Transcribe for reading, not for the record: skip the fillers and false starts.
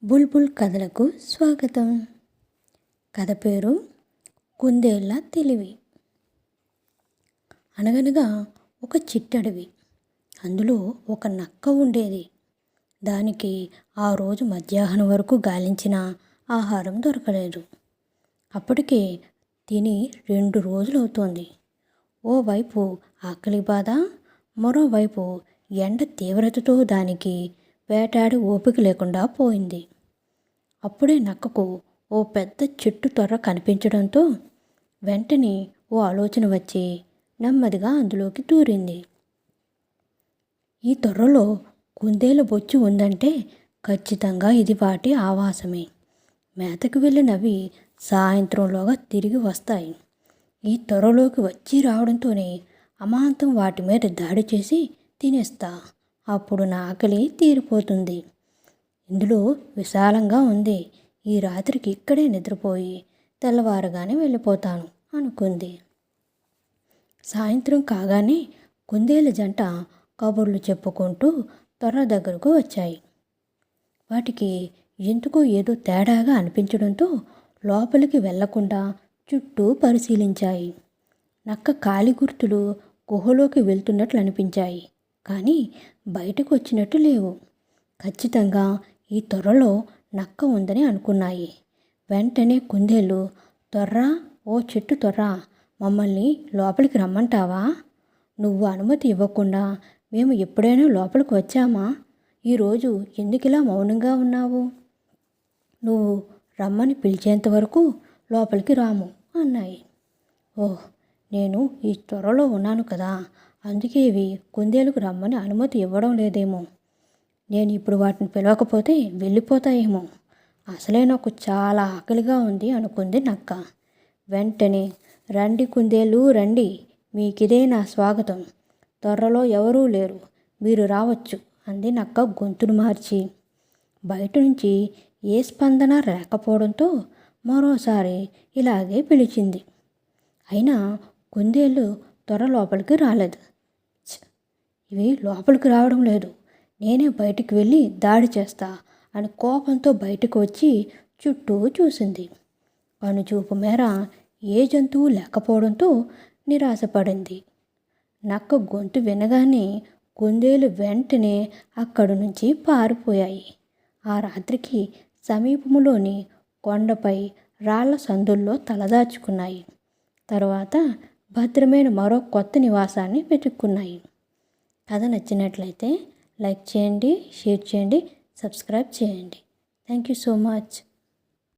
బుల్బుల్ కథలకు స్వాగతం. కథ పేరు కుందేళ్ళ తెలివి. అనగనగా ఒక చిట్టడవి. అందులో ఒక నక్క ఉండేది. దానికి ఆ రోజు మధ్యాహ్నం వరకు గాలించిన ఆహారం దొరకలేదు. అప్పటికే తిని 2 రోజులవుతోంది. ఓవైపు ఆకలి బాధ, మరోవైపు ఎండ తీవ్రతతో దానికి వేటాడి ఓపిక లేకుండా పోయింది. అప్పుడే నక్కకు ఓ పెద్ద చెట్టు తొర్ర కనిపించడంతో వెంటనే ఓ ఆలోచన వచ్చి నెమ్మదిగా అందులోకి దూరింది. ఈ తొర్రలో కుందేలు బొచ్చు ఉందంటే ఖచ్చితంగా ఇది వాటి ఆవాసమే. మేతకు వెళ్ళినవి సాయంత్రంలోగా తిరిగి వస్తాయి. ఈ తొర్రలోకి వచ్చి రావడంతోనే అమాంతం వాటి మీద దాడి చేసి తినేస్తా. అప్పుడు నా ఆకలి తీరిపోతుంది. ఇందులో విశాలంగా ఉంది. ఈ రాత్రికి ఇక్కడే నిద్రపోయి తెల్లవారగానే వెళ్ళిపోతాను అనుకుంది. సాయంత్రం కాగానే కుందేలు జంట కబుర్లు చెప్పుకుంటూ తొర్ర దగ్గరకు వచ్చాయి. వాటికి ఎందుకో ఏదో తేడాగా అనిపించడంతో లోపలికి వెళ్లకుండా చుట్టూ పరిశీలించాయి. నక్క కాలి గుర్తులు గుహలోకి వెళ్తున్నట్లు అనిపించాయి, కానీ బయటకు వచ్చినట్టు లేవు. ఖచ్చితంగా ఈ తొర్రలో నక్క ఉందని అనుకున్నాయి. వెంటనే కుందేలు, తొర్రా, ఓ చెట్టు తొర్రా, మమ్మల్ని లోపలికి రమ్మంటావా? నువ్వు అనుమతి ఇవ్వకుండా మేము ఎప్పుడైనా లోపలికి వచ్చామా? ఈరోజు ఎందుకిలా మౌనంగా ఉన్నావు? నువ్వు రమ్మని పిలిచేంత వరకు లోపలికి రాము అన్నాయి. ఓహ్, నేను ఈ త్వరలో ఉన్నాను కదా, అందుకే ఇవి కుందేలుకు రమ్మని అనుమతి ఇవ్వడం లేదేమో. నేను ఇప్పుడు వాటిని పిలవకపోతే వెళ్ళిపోతాయేమో. అసలే నాకు చాలా ఆకలిగా ఉంది అనుకుంది నక్క. వెంటనే, రండి కుందేలు రండి, మీకిదే నా స్వాగతం. త్వరలో ఎవరూ లేరు, మీరు రావచ్చు అంది నక్క గొంతును మార్చి. బయట నుంచి ఏ స్పందన లేకపోవడంతో మరోసారి ఇలాగే పిలిచింది. అయినా కుందేలు త్వర లోపలికి రాలేదు. ఇవి లోపలికి రావడం లేదు, నేనే బయటికి వెళ్ళి దాడి చేస్తా అని కోపంతో బయటకు వచ్చి చుట్టూ చూసింది. కనుచూపు మేర ఏ జంతువు లేకపోవడంతో నిరాశపడింది. నక్క గొంతు వినగానే కుందేలు వెంటనే అక్కడి నుంచి పారిపోయాయి. ఆ రాత్రికి సమీపంలోని కొండపై రాళ్ల సందుల్లో తలదాచుకున్నాయి. తరువాత భద్రమైన మరో కొత్త నివాసాన్ని వెతుక్కున్నాయి. కథ నచ్చినట్లయితే లైక్ చేయండి, షేర్ చేయండి, సబ్స్క్రైబ్ చేయండి. Thank you so much.